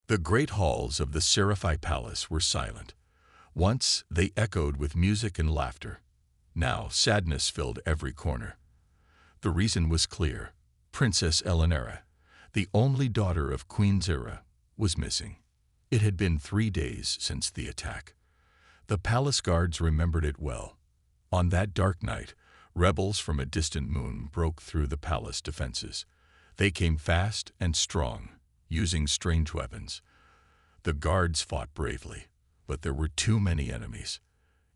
The great halls of the Sci-Fi Palace were silent. Once they echoed with music and laughter. Now sadness filled every corner. The reason was clear. Princess Eleonora, the only daughter of Queen Zira, was missing. It had been 3 days since the attack. The palace guards remembered it well. On that dark night, rebels from a distant moon broke through the palace defenses. They came fast and strong, using strange weapons. The guards fought bravely, but there were too many enemies.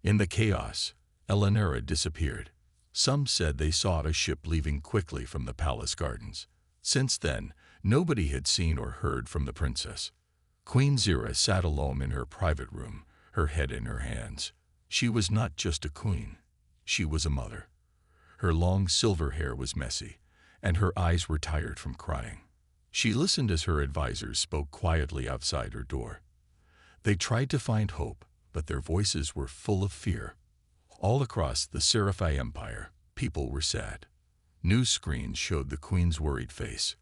In the chaos, Eleonora disappeared. Some said they saw a ship leaving quickly from the palace gardens. Since then, nobody had seen or heard from the princess. Queen Zira sat alone in her private room, her head in her hands. She was not just a queen. She was a mother. Her long silver hair was messy, and her eyes were tired from crying. She listened as her advisors spoke quietly outside her door. They tried to find hope, but their voices were full of fear. All across the Sci-Fi Empire, people were sad. News screens showed the queen's worried face.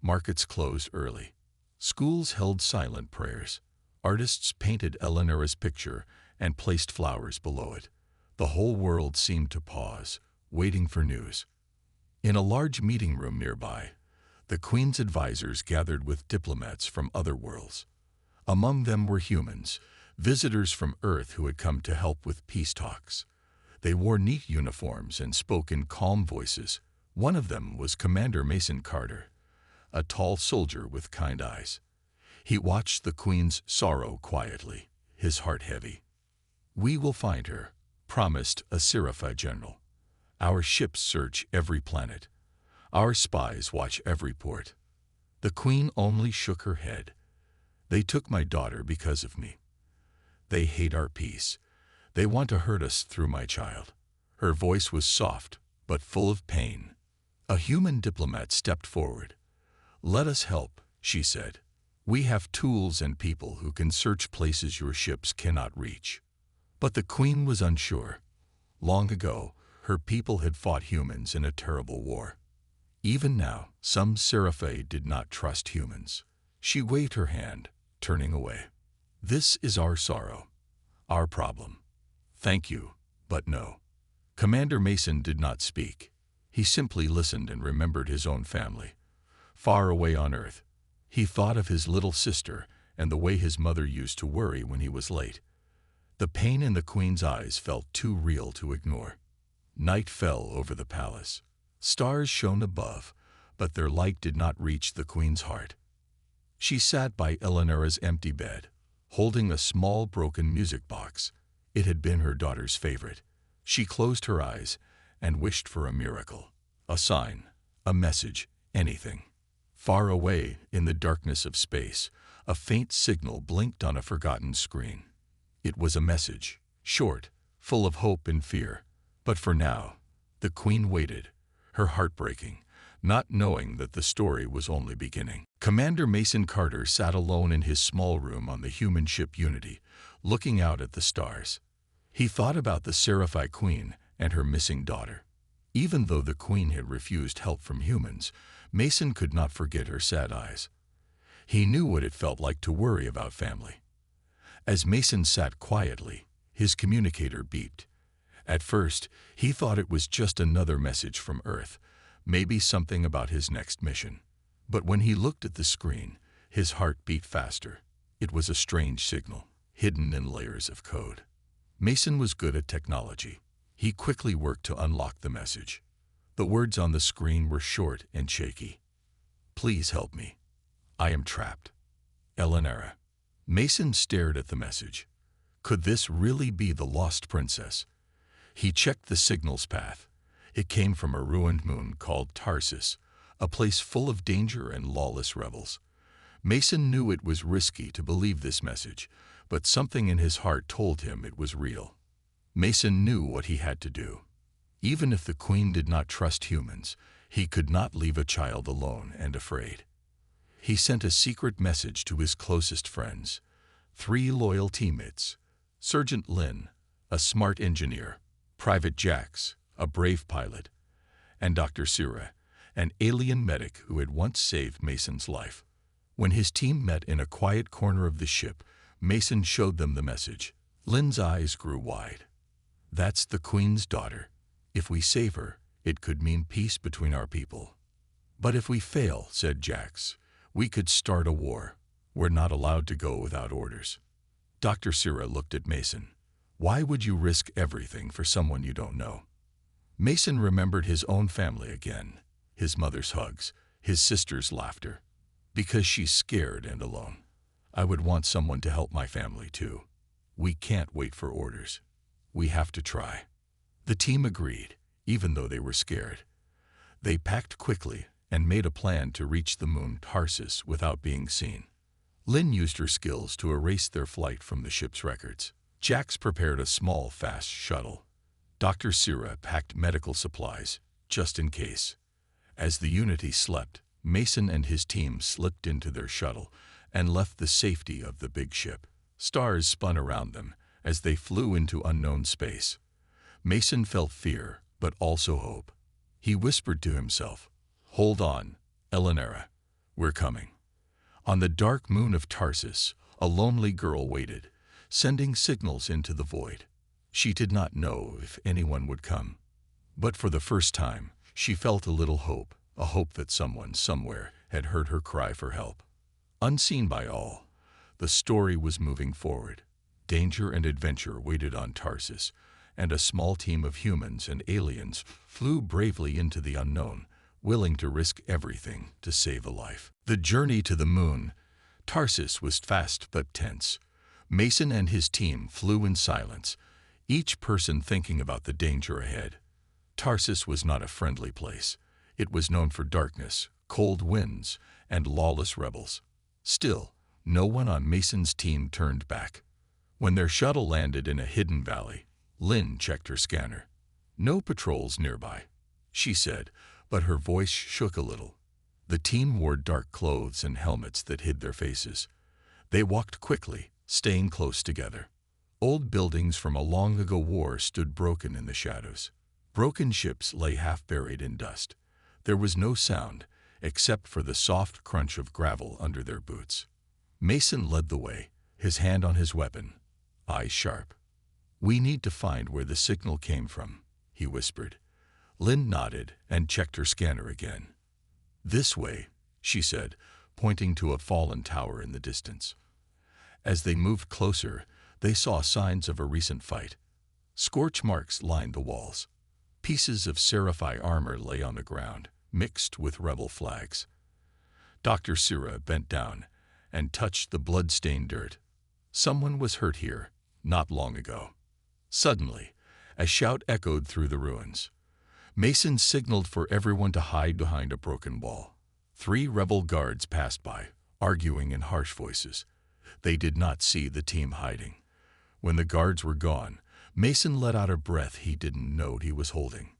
Markets closed early. Schools held silent prayers. Artists painted Eleonora's picture and placed flowers below it. The whole world seemed to pause, waiting for news. In a large meeting room nearby, the queen's advisors gathered with diplomats from other worlds. Among them were humans, visitors from Earth who had come to help with peace talks. They wore neat uniforms and spoke in calm voices. One of them was Commander Mason Carter, a tall soldier with kind eyes. He watched the queen's sorrow quietly, his heart heavy. "We will find her," promised a Sci-Fi general. "Our ships search every planet. Our spies watch every port." The queen only shook her head. "They took my daughter because of me. They hate our peace. They want to hurt us through my child." Her voice was soft, but full of pain. A human diplomat stepped forward. "Let us help," she said. "We have tools and people who can search places your ships cannot reach." But the queen was unsure. Long ago, her people had fought humans in a terrible war. Even now, some Sci-Fi did not trust humans. She waved her hand, turning away. "This is our sorrow, our problem. Thank you, but no." Commander Mason did not speak. He simply listened and remembered his own family. Far away on Earth, he thought of his little sister and the way his mother used to worry when he was late. The pain in the queen's eyes felt too real to ignore. Night fell over the palace. Stars shone above, but their light did not reach the queen's heart. She sat by Eleonora's empty bed, holding a small broken music box. It had been her daughter's favorite. She closed her eyes and wished for a miracle, a sign, a message, anything. Far away, in the darkness of space, a faint signal blinked on a forgotten screen. It was a message, short, full of hope and fear. But for now, the queen waited, her heart breaking, not knowing that the story was only beginning. Commander Mason Carter sat alone in his small room on the human ship Unity, looking out at the stars. He thought about the Sci-Fi queen and her missing daughter. Even though the queen had refused help from humans, Mason could not forget her sad eyes. He knew what it felt like to worry about family. As Mason sat quietly, his communicator beeped. At first, he thought it was just another message from Earth, maybe something about his next mission. But when he looked at the screen, his heart beat faster. It was a strange signal, hidden in layers of code. Mason was good at technology. He quickly worked to unlock the message. The words on the screen were short and shaky. "Please help me. I am trapped. Eleonora." Mason stared at the message. Could this really be the lost princess? He checked the signal's path. It came from a ruined moon called Tarsus, a place full of danger and lawless rebels. Mason knew it was risky to believe this message, but something in his heart told him it was real. Mason knew what he had to do. Even if the queen did not trust humans, he could not leave a child alone and afraid. He sent a secret message to his closest friends, 3 loyal teammates: Sergeant Lin, a smart engineer; Private Jax, a brave pilot; and Dr. Sura, an alien medic who had once saved Mason's life. When his team met in a quiet corner of the ship, Mason showed them the message. Lynn's eyes grew wide. "That's the Queen's daughter. If we save her, it could mean peace between our people." "But if we fail," said Jax, "we could start a war. We're not allowed to go without orders." Dr. Sira looked at Mason. "Why would you risk everything for someone you don't know?" Mason remembered his own family again, his mother's hugs, his sister's laughter. "Because she's scared and alone. I would want someone to help my family too. We can't wait for orders. We have to try." The team agreed, even though they were scared. They packed quickly and made a plan to reach the moon Tarsus without being seen. Lynn used her skills to erase their flight from the ship's records. Jax prepared a small, fast shuttle. Dr. Sira packed medical supplies, just in case. As the Unity slept, Mason and his team slipped into their shuttle and left the safety of the big ship. Stars spun around them as they flew into unknown space. Mason felt fear, but also hope. He whispered to himself, "Hold on, Eleonora, we're coming." On the dark moon of Tarsus, a lonely girl waited, sending signals into the void. She did not know if anyone would come. But for the first time, she felt a little hope, a hope that someone somewhere had heard her cry for help. Unseen by all, the story was moving forward. Danger and adventure waited on Tarsus, and a small team of humans and aliens flew bravely into the unknown, willing to risk everything to save a life. The journey to the moon, Tarsus, was fast but tense. Mason and his team flew in silence, each person thinking about the danger ahead. Tarsus was not a friendly place. It was known for darkness, cold winds, and lawless rebels. Still, no one on Mason's team turned back. When their shuttle landed in a hidden valley, Lynn checked her scanner. "No patrols nearby," she said, but her voice shook a little. The team wore dark clothes and helmets that hid their faces. They walked quickly, staying close together. Old buildings from a long-ago war stood broken in the shadows. Broken ships lay half-buried in dust. There was no sound, except for the soft crunch of gravel under their boots. Mason led the way, his hand on his weapon, eyes sharp. "We need to find where the signal came from," he whispered. Lynn nodded and checked her scanner again. "This way," she said, pointing to a fallen tower in the distance. As they moved closer, they saw signs of a recent fight. Scorch marks lined the walls. Pieces of Sci-Fi armor lay on the ground, mixed with rebel flags. Dr. Sira bent down and touched the blood-stained dirt. Someone was hurt here, not long ago. Suddenly, a shout echoed through the ruins. Mason signaled for everyone to hide behind a broken wall. 3 rebel guards passed by, arguing in harsh voices. They did not see the team hiding. When the guards were gone, Mason let out a breath he didn't know he was holding.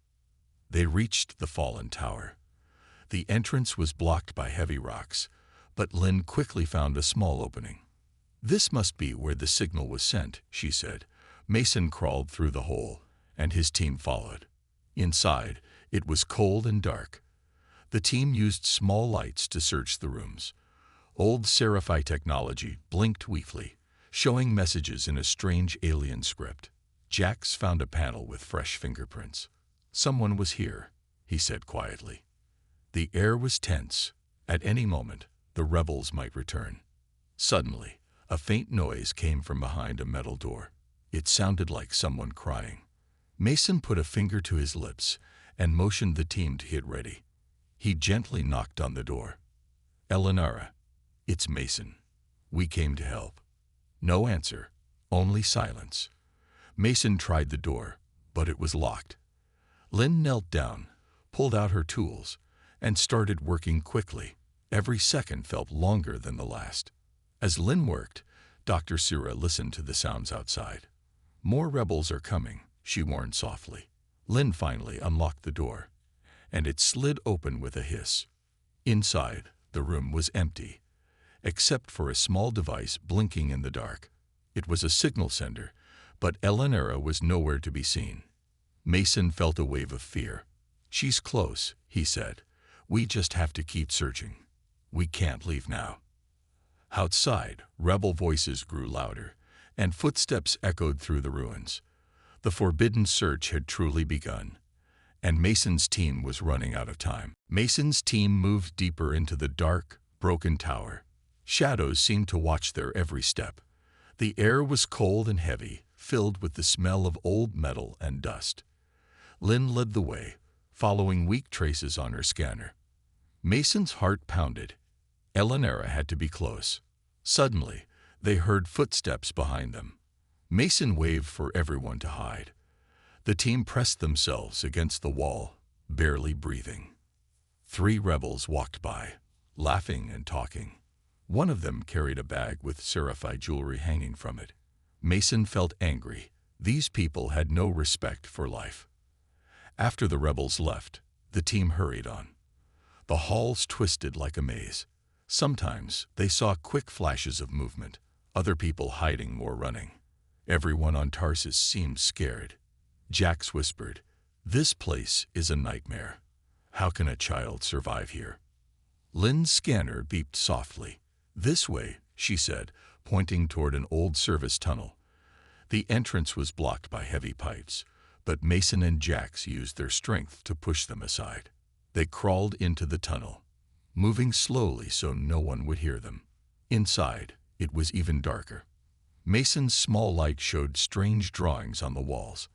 They reached the fallen tower. The entrance was blocked by heavy rocks, but Lynn quickly found a small opening. "This must be where the signal was sent," she said. Mason crawled through the hole, and his team followed. Inside, it was cold and dark. The team used small lights to search the rooms. Old Sci-Fi technology blinked weakly, showing messages in a strange alien script. Jax found a panel with fresh fingerprints. "Someone was here," he said quietly. The air was tense. At any moment, the rebels might return. Suddenly, a faint noise came from behind a metal door. It sounded like someone crying. Mason put a finger to his lips and motioned the team to get ready. He gently knocked on the door. "Eleonora, it's Mason. We came to help." No answer, only silence. Mason tried the door, but it was locked. Lynn knelt down, pulled out her tools, and started working quickly. Every second felt longer than the last. As Lynn worked, Dr. Sira listened to the sounds outside. "More rebels are coming," she warned softly. Lynn finally unlocked the door, and it slid open with a hiss. Inside, the room was empty, except for a small device blinking in the dark. It was a signal sender, but Eleonora was nowhere to be seen. Mason felt a wave of fear. "She's close," he said. "We just have to keep searching. We can't leave now." Outside, rebel voices grew louder, and footsteps echoed through the ruins. The forbidden search had truly begun, and Mason's team was running out of time. Mason's team moved deeper into the dark, broken tower. Shadows seemed to watch their every step. The air was cold and heavy, filled with the smell of old metal and dust. Lynn led the way, following weak traces on her scanner. Mason's heart pounded. Eleonora had to be close. Suddenly, they heard footsteps behind them. Mason waved for everyone to hide. The team pressed themselves against the wall, barely breathing. 3 rebels walked by, laughing and talking. One of them carried a bag with Sci-Fi jewelry hanging from it. Mason felt angry. These people had no respect for life. After the rebels left, the team hurried on. The halls twisted like a maze. Sometimes they saw quick flashes of movement, other people hiding or running. Everyone on Tarsus seemed scared. Jax whispered, "This place is a nightmare. How can a child survive here?" Lynn's scanner beeped softly. "This way," she said, pointing toward an old service tunnel. The entrance was blocked by heavy pipes, but Mason and Jax used their strength to push them aside. They crawled into the tunnel, moving slowly so no one would hear them. Inside, it was even darker. Mason's small light showed strange drawings on the walls,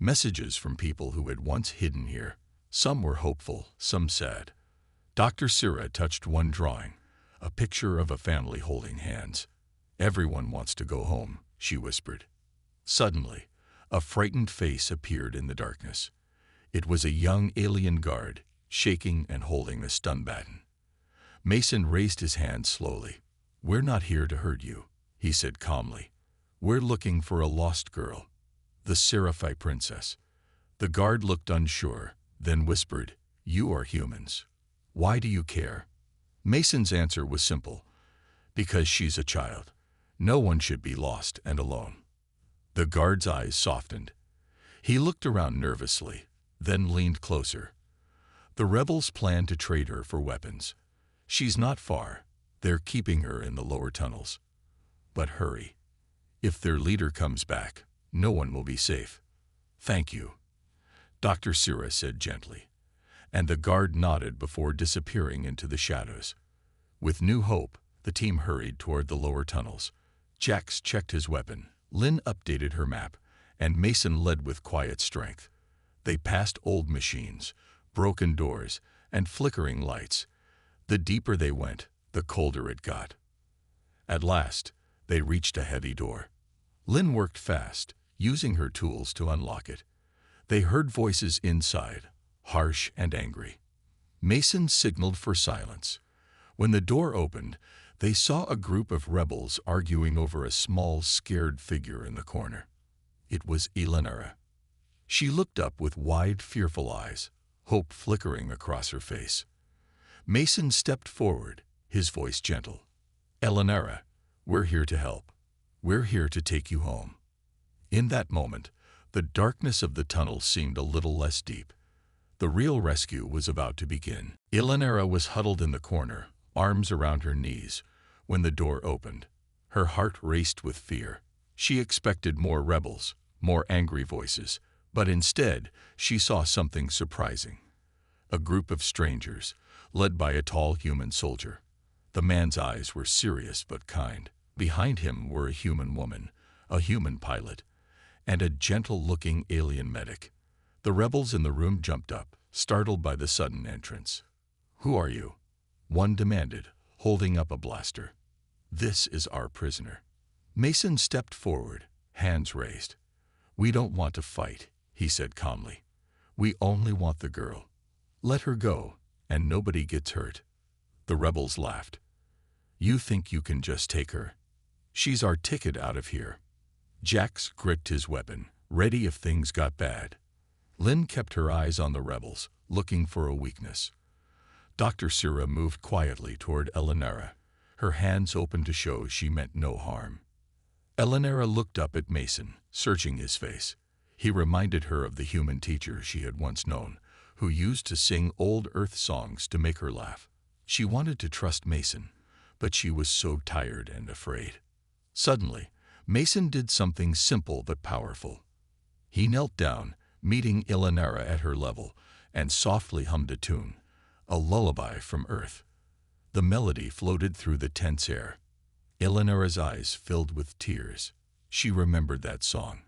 messages from people who had once hidden here. Some were hopeful, some sad. Dr. Sira touched one drawing, a picture of a family holding hands. "Everyone wants to go home," she whispered. Suddenly, a frightened face appeared in the darkness. It was a young alien guard, shaking and holding a stun baton. Mason raised his hand slowly. "We're not here to hurt you," he said calmly. "We're looking for a lost girl, the Sci-Fi princess." The guard looked unsure, then whispered, "You are humans. Why do you care?" Mason's answer was simple. "Because she's a child. No one should be lost and alone." The guard's eyes softened. He looked around nervously, then leaned closer. "The rebels plan to trade her for weapons. She's not far. They're keeping her in the lower tunnels. But hurry. If their leader comes back, no one will be safe." "Thank you," Dr. Sira said gently, and the guard nodded before disappearing into the shadows. With new hope, the team hurried toward the lower tunnels. Jax checked his weapon, Lynn updated her map, and Mason led with quiet strength. They passed old machines, broken doors, and flickering lights. The deeper they went, the colder it got. At last, they reached a heavy door. Lynn worked fast, using her tools to unlock it. They heard voices inside, harsh and angry. Mason signaled for silence. When the door opened, they saw a group of rebels arguing over a small, scared figure in the corner. It was Eleonora. She looked up with wide, fearful eyes, hope flickering across her face. Mason stepped forward, his voice gentle. "Eleonora, we're here to help. We're here to take you home." In that moment, the darkness of the tunnel seemed a little less deep. The real rescue was about to begin. Eleonora was huddled in the corner, arms around her knees, when the door opened. Her heart raced with fear. She expected more rebels, more angry voices, but instead she saw something surprising. A group of strangers, led by a tall human soldier. The man's eyes were serious but kind. Behind him were a human woman, a human pilot, and a gentle-looking alien medic. The rebels in the room jumped up, startled by the sudden entrance. "Who are you?" one demanded, holding up a blaster. "This is our prisoner." Mason stepped forward, hands raised. "We don't want to fight," he said calmly. "We only want the girl. Let her go, and nobody gets hurt." The rebels laughed. "You think you can just take her? She's our ticket out of here." Jax gripped his weapon, ready if things got bad. Lynn kept her eyes on the rebels, looking for a weakness. Dr. Sira moved quietly toward Eleonora, her hands open to show she meant no harm. Eleonora looked up at Mason, searching his face. He reminded her of the human teacher she had once known, who used to sing old Earth songs to make her laugh. She wanted to trust Mason, but she was so tired and afraid. Suddenly, Mason did something simple but powerful. He knelt down, meeting Eleonora at her level, and softly hummed a tune, a lullaby from Earth. The melody floated through the tense air. Eleonora's eyes filled with tears. She remembered that song.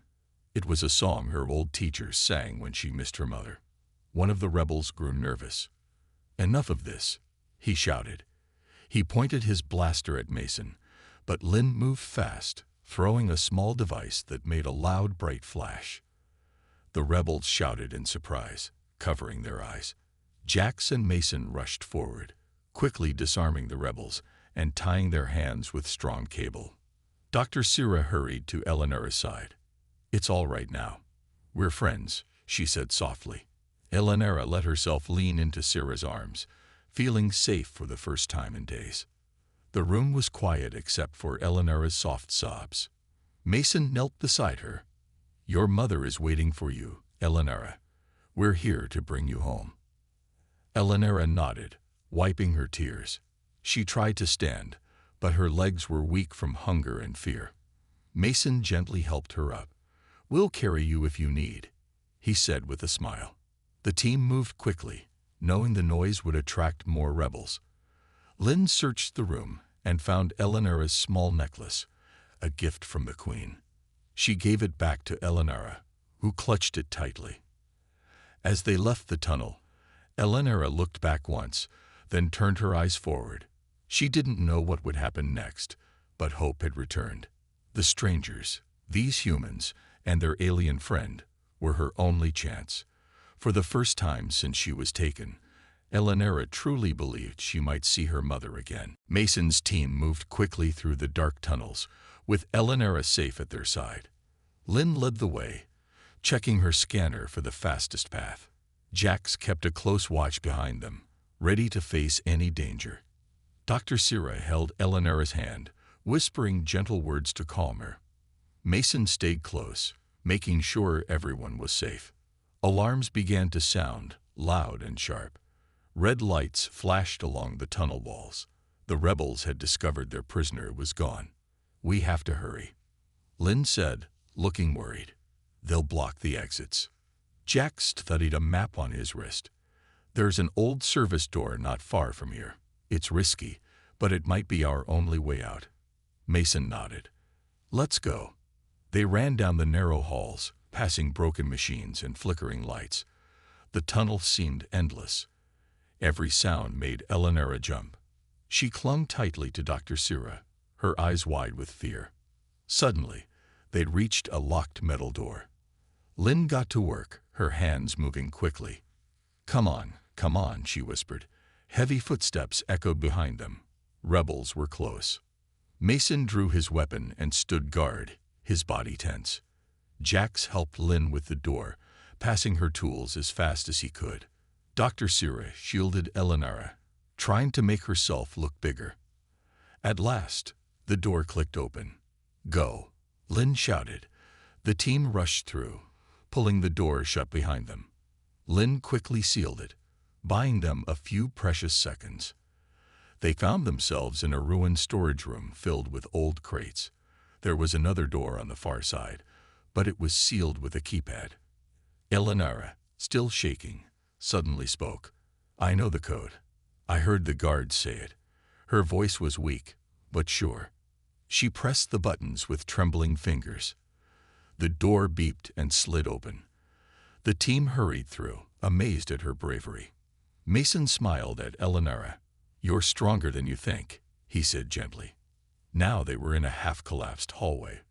It was a song her old teacher sang when she missed her mother. One of the rebels grew nervous. "Enough of this," he shouted. He pointed his blaster at Mason, but Lynn moved fast, throwing a small device that made a loud, bright flash. The rebels shouted in surprise, covering their eyes. Jax and Mason rushed forward, quickly disarming the rebels and tying their hands with strong cable. Dr. Sira hurried to Eleonora's side. "It's all right now. We're friends," she said softly. Eleonora let herself lean into Sira's arms, feeling safe for the first time in days. The room was quiet except for Eleonora's soft sobs. Mason knelt beside her. "Your mother is waiting for you, Eleonora. We're here to bring you home." Eleonora nodded, wiping her tears. She tried to stand, but her legs were weak from hunger and fear. Mason gently helped her up. "We'll carry you if you need," he said with a smile. The team moved quickly, knowing the noise would attract more rebels. Lynn searched the room and found Eleonora's small necklace, a gift from the Queen. She gave it back to Eleonora, who clutched it tightly. As they left the tunnel, Eleonora looked back once, then turned her eyes forward. She didn't know what would happen next, but hope had returned. The strangers, these humans, and their alien friend, were her only chance. For the first time since she was taken, Eleonora truly believed she might see her mother again. Mason's team moved quickly through the dark tunnels, with Eleonora safe at their side. Lynn led the way, checking her scanner for the fastest path. Jax kept a close watch behind them, ready to face any danger. Dr. Sira held Eleonora's hand, whispering gentle words to calm her. Mason stayed close, making sure everyone was safe. Alarms began to sound, loud and sharp. Red lights flashed along the tunnel walls. The rebels had discovered their prisoner was gone. "We have to hurry," Lynn said, looking worried. "They'll block the exits." Jax studied a map on his wrist. "There's an old service door not far from here. It's risky, but it might be our only way out." Mason nodded. "Let's go." They ran down the narrow halls, passing broken machines and flickering lights. The tunnel seemed endless. Every sound made Eleonora jump. She clung tightly to Dr. Sira, her eyes wide with fear. Suddenly, they'd reached a locked metal door. Lynn got to work, her hands moving quickly. Come on," she whispered. Heavy footsteps echoed behind them. Rebels were close. Mason drew his weapon and stood guard, his body tense. Jax helped Lynn with the door, passing her tools as fast as he could. Dr. Sira shielded Eleonora, trying to make herself look bigger. At last, the door clicked open. "Go," Lynn shouted. The team rushed through, pulling the door shut behind them. Lynn quickly sealed it, buying them a few precious seconds. They found themselves in a ruined storage room filled with old crates. There was another door on the far side, but it was sealed with a keypad. Eleonora, still shaking, suddenly spoke. "I know the code. I heard the guards say it." Her voice was weak, but sure. She pressed the buttons with trembling fingers. The door beeped and slid open. The team hurried through, amazed at her bravery. Mason smiled at Eleonora. "You're stronger than you think," he said gently. Now they were in a half-collapsed hallway,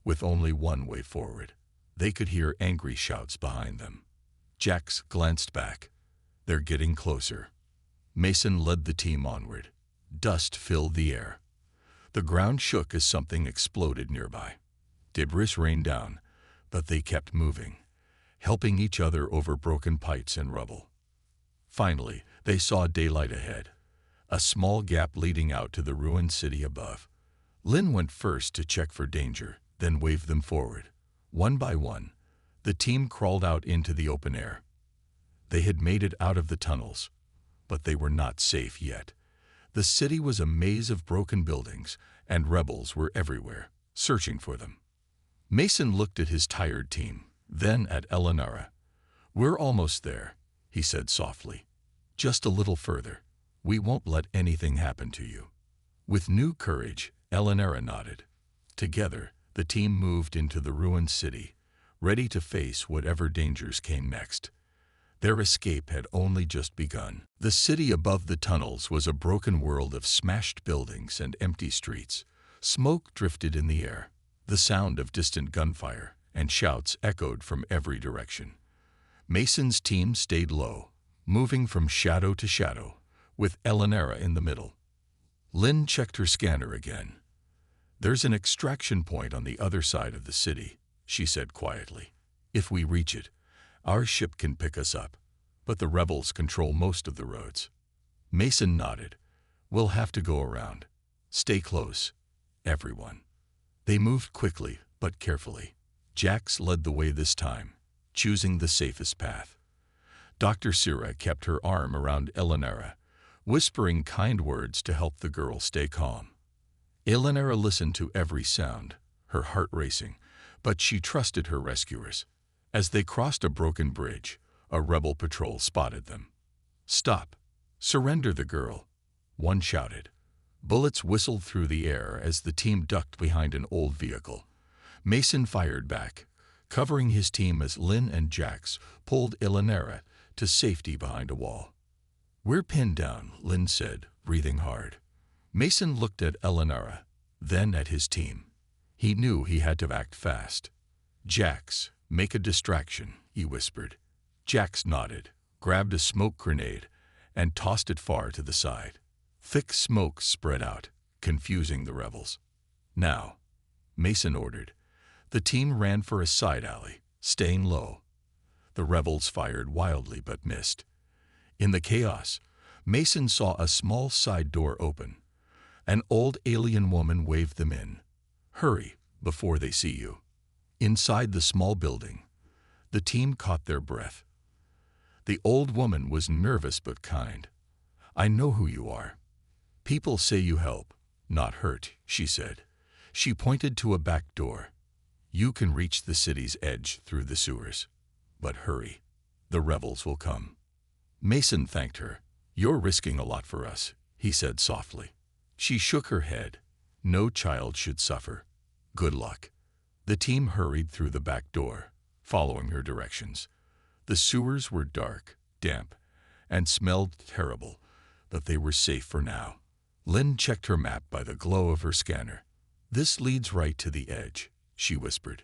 with only one way forward. They could hear angry shouts behind them. Jax glanced back. "They're getting closer." Mason led the team onward. Dust filled the air. The ground shook as something exploded nearby. Debris rained down, but they kept moving, helping each other over broken pipes and rubble. Finally, they saw daylight ahead, a small gap leading out to the ruined city above. Lynn went first to check for danger, then waved them forward. One by one, the team crawled out into the open air. They had made it out of the tunnels, but they were not safe yet. The city was a maze of broken buildings, and rebels were everywhere, searching for them. Mason looked at his tired team, then at Eleonora. "We're almost there," he said softly. "Just a little further. We won't let anything happen to you." With new courage, Eleonora nodded. Together, the team moved into the ruined city, ready to face whatever dangers came next. Their escape had only just begun. The city above the tunnels was a broken world of smashed buildings and empty streets. Smoke drifted in the air. The sound of distant gunfire and shouts echoed from every direction. Mason's team stayed low, moving from shadow to shadow, with Eleonora in the middle. Lynn checked her scanner again. "There's an extraction point on the other side of the city," she said quietly. "If we reach it, our ship can pick us up, but the rebels control most of the roads." Mason nodded. "We'll have to go around. Stay close, everyone." They moved quickly, but carefully. Jax led the way this time, choosing the safest path. Dr. Sira kept her arm around Eleonora, whispering kind words to help the girl stay calm. Eleonora listened to every sound, her heart racing, but she trusted her rescuers. As they crossed a broken bridge, a rebel patrol spotted them. "Stop! Surrender the girl!" one shouted. Bullets whistled through the air as the team ducked behind an old vehicle. Mason fired back, covering his team as Lynn and Jax pulled Eleonora to safety behind a wall. "We're pinned down," Lynn said, breathing hard. Mason looked at Eleonora, then at his team. He knew he had to act fast. "Jax, make a distraction," he whispered. Jax nodded, grabbed a smoke grenade, and tossed it far to the side. Thick smoke spread out, confusing the rebels. "Now," Mason ordered. The team ran for a side alley, staying low. The rebels fired wildly but missed. In the chaos, Mason saw a small side door open. An old alien woman waved them in. "Hurry, before they see you." Inside the small building, the team caught their breath. The old woman was nervous but kind. "I know who you are. People say you help, not hurt," she said. She pointed to a back door. "You can reach the city's edge through the sewers. But hurry, the rebels will come." Mason thanked her. "You're risking a lot for us," he said softly. She shook her head. "No child should suffer. Good luck." The team hurried through the back door, following her directions. The sewers were dark, damp, and smelled terrible, but they were safe for now. Lynn checked her map by the glow of her scanner. "This leads right to the edge," she whispered.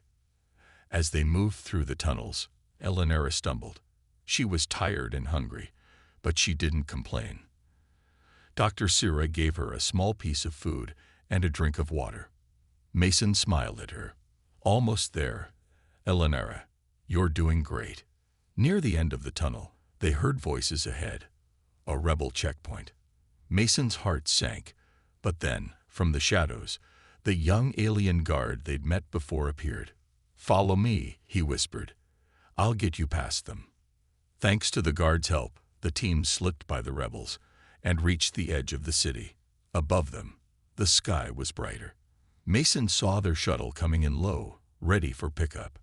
As they moved through the tunnels, Eleonora stumbled. She was tired and hungry, but she didn't complain. Dr. Sira gave her a small piece of food and a drink of water. Mason smiled at her. "Almost there, Eleonora. You're doing great." Near the end of the tunnel, they heard voices ahead. A rebel checkpoint. Mason's heart sank, but then, from the shadows, the young alien guard they'd met before appeared. "Follow me," he whispered. "I'll get you past them." Thanks to the guard's help, the team slipped by the rebels and reached the edge of the city. Above them, the sky was brighter. Mason saw their shuttle coming in low, ready for pickup.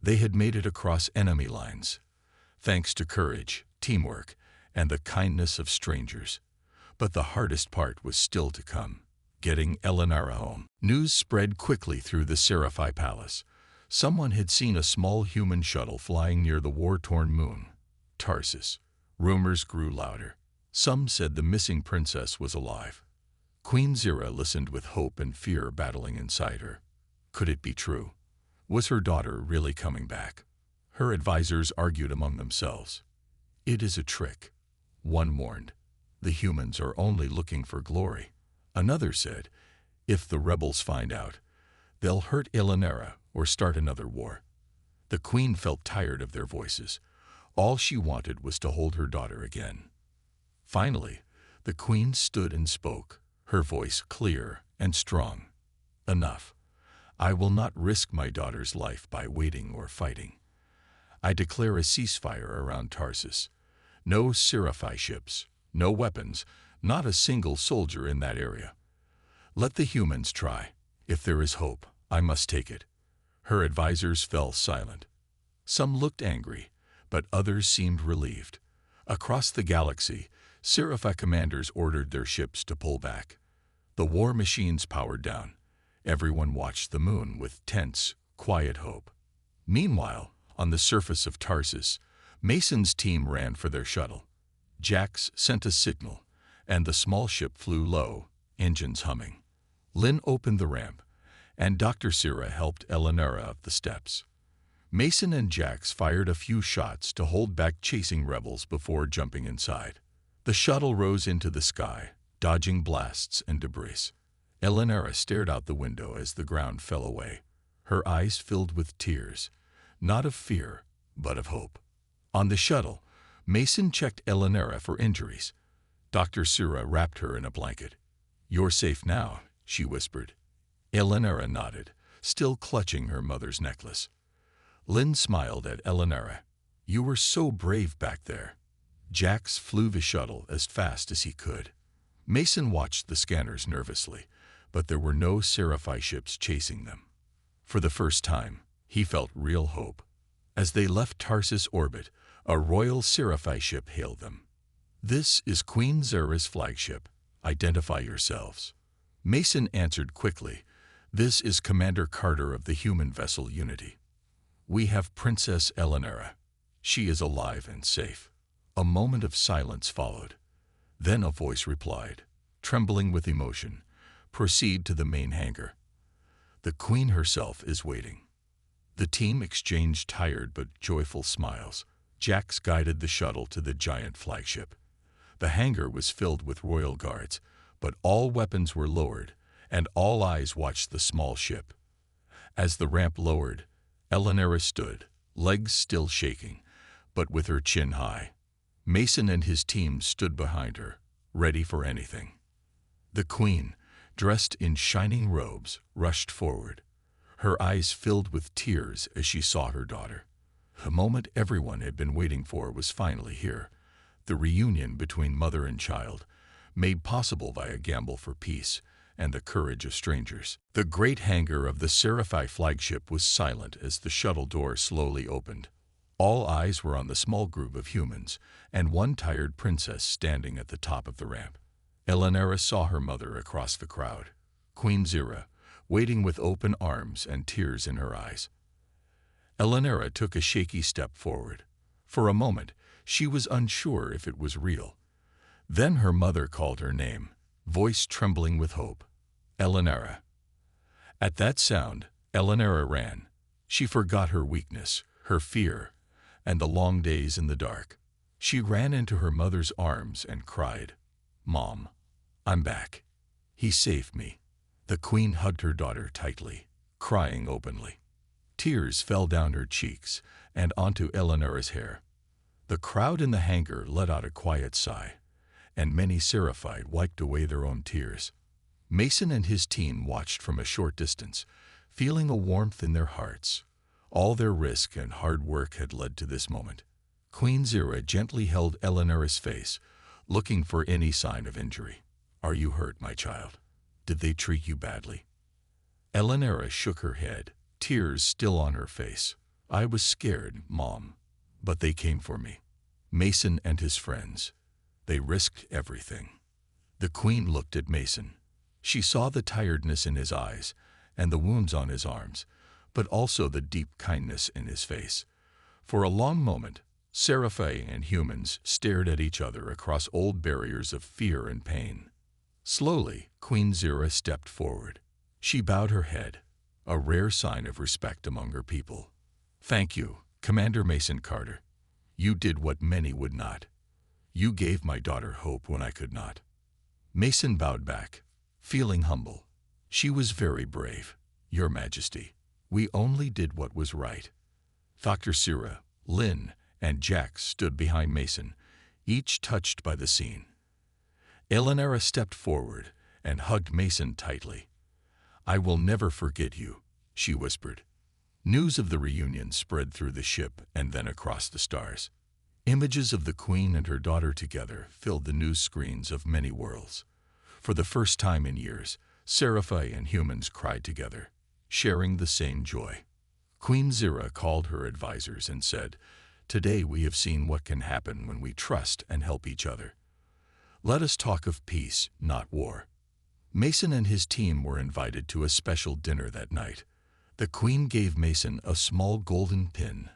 They had made it across enemy lines, thanks to courage, teamwork, and the kindness of strangers. But the hardest part was still to come, getting Eleonora home. News spread quickly through the Sci-Fi palace. Someone had seen a small human shuttle flying near the war-torn moon, Tarsus. Rumors grew louder. Some said the missing princess was alive. Queen Zira listened with hope and fear battling inside her. Could it be true? Was her daughter really coming back? Her advisors argued among themselves. "It is a trick," one warned. "The humans are only looking for glory." Another said, "If the rebels find out, they'll hurt Eleonora or start another war." The queen felt tired of their voices. All she wanted was to hold her daughter again. Finally, the queen stood and spoke, her voice clear and strong. "Enough. I will not risk my daughter's life by waiting or fighting. I declare a ceasefire around Tarsus. No Sci-Fi ships, no weapons, Not a single soldier in that area. Let the humans try. If there is hope, I must take it. Her advisors fell silent. Some looked angry, but others seemed relieved. Across the galaxy, Sci-Fi commanders ordered their ships to pull back. The war machines powered down. Everyone watched the moon with tense, quiet hope. Meanwhile, on the surface of Tarsus, Mason's team ran for their shuttle. Jax sent a signal, and the small ship flew low, engines humming. Lynn opened the ramp, and Dr. Sira helped Eleonora up the steps. Mason and Jax fired a few shots to hold back chasing rebels before jumping inside. The shuttle rose into the sky, dodging blasts and debris. Eleonora stared out the window as the ground fell away, her eyes filled with tears, not of fear, but of hope. On the shuttle, Mason checked Eleonora for injuries. Dr. Sira wrapped her in a blanket. "You're safe now," she whispered. Eleonora nodded, still clutching her mother's necklace. Lynn smiled at Eleonora. "You were so brave back there." Jax flew the shuttle as fast as he could. Mason watched the scanners nervously, but there were no Sci-Fi ships chasing them. For the first time, he felt real hope. As they left Tarsus orbit, a royal Sci-Fi ship hailed them. "This is Queen Zera's flagship. Identify yourselves." Mason answered quickly. "This is Commander Carter of the human vessel Unity. We have Princess Eleonora. She is alive and safe." A moment of silence followed. Then a voice replied, trembling with emotion, "Proceed to the main hangar. The Queen herself is waiting." The team exchanged tired but joyful smiles. Jax guided the shuttle to the giant flagship. The hangar was filled with royal guards, but all weapons were lowered, and all eyes watched the small ship. As the ramp lowered, Eleonora stood, legs still shaking, but with her chin high. Mason and his team stood behind her, ready for anything. The Queen, dressed in shining robes, rushed forward. Her eyes filled with tears as she saw her daughter. The moment everyone had been waiting for was finally here. The reunion between mother and child, made possible by a gamble for peace and the courage of strangers. The great hangar of the Sci-Fi flagship was silent as the shuttle door slowly opened. All eyes were on the small group of humans and one tired princess standing at the top of the ramp. Eleonora saw her mother across the crowd, Queen Zera, waiting with open arms and tears in her eyes. Eleonora took a shaky step forward. For a moment, she was unsure if it was real. Then her mother called her name, voice trembling with hope. "Eleonora." At that sound, Eleonora ran. She forgot her weakness, her fear, and the long days in the dark. She ran into her mother's arms and cried, "Mom, I'm back. He saved me." The Queen hugged her daughter tightly, crying openly. Tears fell down her cheeks and onto Eleonora's hair. The crowd in the hangar let out a quiet sigh, and many Sci-Fi wiped away their own tears. Mason and his team watched from a short distance, feeling a warmth in their hearts. All their risk and hard work had led to this moment. Queen Zera gently held Eleonora's face, looking for any sign of injury. "Are you hurt, my child? Did they treat you badly?" Eleonora shook her head, tears still on her face. "I was scared, Mom, but they came for me. Mason and his friends. They risked everything." The Queen looked at Mason. She saw the tiredness in his eyes and the wounds on his arms, but also the deep kindness in his face. For a long moment, Sci-Fi and humans stared at each other across old barriers of fear and pain. Slowly, Queen Zera stepped forward. She bowed her head, a rare sign of respect among her people. "Thank you, Commander Mason Carter. You did what many would not. You gave my daughter hope when I could not." Mason bowed back, feeling humble. "She was very brave, Your Majesty. We only did what was right." Dr. Sira, Lynn, and Jax stood behind Mason, each touched by the scene. Eleonora stepped forward and hugged Mason tightly. "I will never forget you," she whispered. News of the reunion spread through the ship and then across the stars. Images of the queen and her daughter together filled the news screens of many worlds. For the first time in years, Sci-Fi and humans cried together, sharing the same joy. Queen Zira called her advisors and said, "Today we have seen what can happen when we trust and help each other. Let us talk of peace, not war." Mason and his team were invited to a special dinner that night. The queen gave Mason a small golden pin,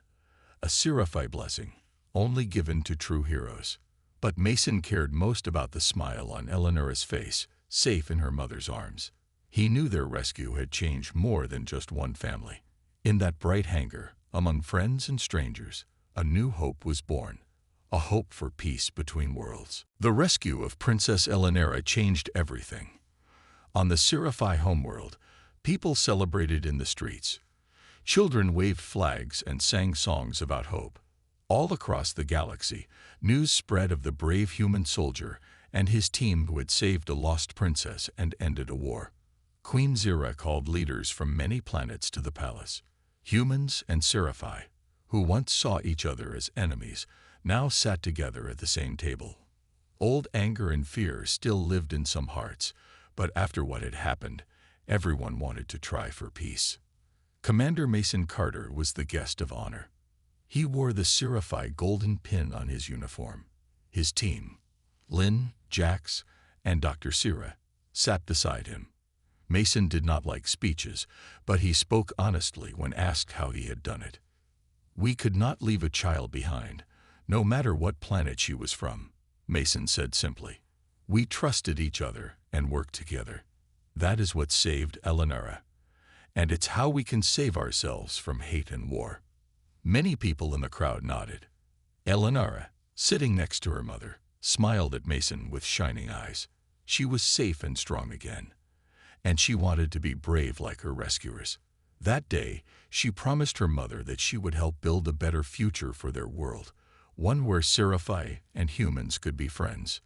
a Sci-Fi blessing, only given to true heroes. But Mason cared most about the smile on Eleonora's face, safe in her mother's arms. He knew their rescue had changed more than just one family. In that bright hangar, among friends and strangers, a new hope was born, a hope for peace between worlds. The rescue of Princess Eleonora changed everything. On the Sci-Fi homeworld, people celebrated in the streets. Children waved flags and sang songs about hope. All across the galaxy, news spread of the brave human soldier and his team who had saved a lost princess and ended a war. Queen Zira called leaders from many planets to the palace. Humans and Sci-Fi, who once saw each other as enemies, now sat together at the same table. Old anger and fear still lived in some hearts, but after what had happened, everyone wanted to try for peace. Commander Mason Carter was the guest of honor. He wore the Sci-Fi golden pin on his uniform. His team, Lynn, Jax, and Dr. Sira, sat beside him. Mason did not like speeches, but he spoke honestly when asked how he had done it. "We could not leave a child behind, no matter what planet she was from," Mason said simply. "We trusted each other and worked together. That is what saved Eleonora. And it's how we can save ourselves from hate and war." Many people in the crowd nodded. Eleonora, sitting next to her mother, smiled at Mason with shining eyes. She was safe and strong again, and she wanted to be brave like her rescuers. That day, she promised her mother that she would help build a better future for their world, one where Sci-Fi and humans could be friends.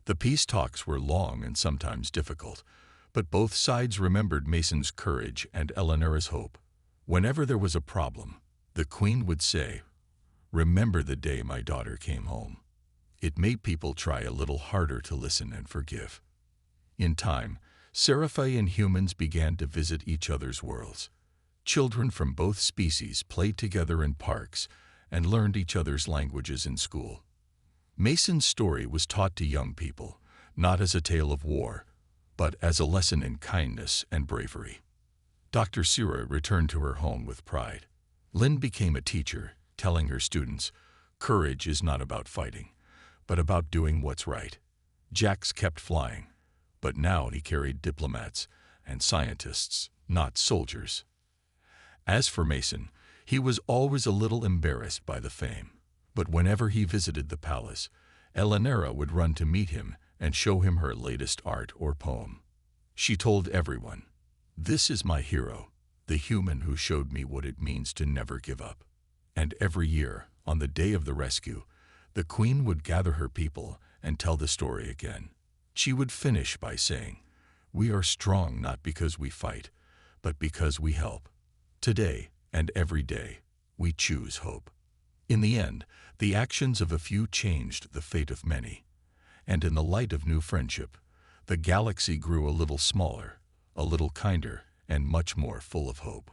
The peace talks were long and sometimes difficult, but both sides remembered Mason's courage and Eleonora's hope. Whenever there was a problem, the queen would say, "Remember the day my daughter came home." It made people try a little harder to listen and forgive. In time, Sci-Fi and humans began to visit each other's worlds. Children from both species played together in parks and learned each other's languages in school. Mason's story was taught to young people, not as a tale of war, but as a lesson in kindness and bravery. Dr. Sira returned to her home with pride. Lynn became a teacher, telling her students, "Courage is not about fighting, but about doing what's right." Jax kept flying, but now he carried diplomats and scientists, not soldiers. As for Mason, he was always a little embarrassed by the fame, but whenever he visited the palace, Eleonora would run to meet him and show him her latest art or poem. She told everyone, "This is my hero, the human who showed me what it means to never give up." And every year, on the day of the rescue, the queen would gather her people and tell the story again. She would finish by saying, "We are strong not because we fight, but because we help. Today and every day, we choose hope." In the end, the actions of a few changed the fate of many. And in the light of new friendship, the galaxy grew a little smaller, a little kinder, and much more full of hope.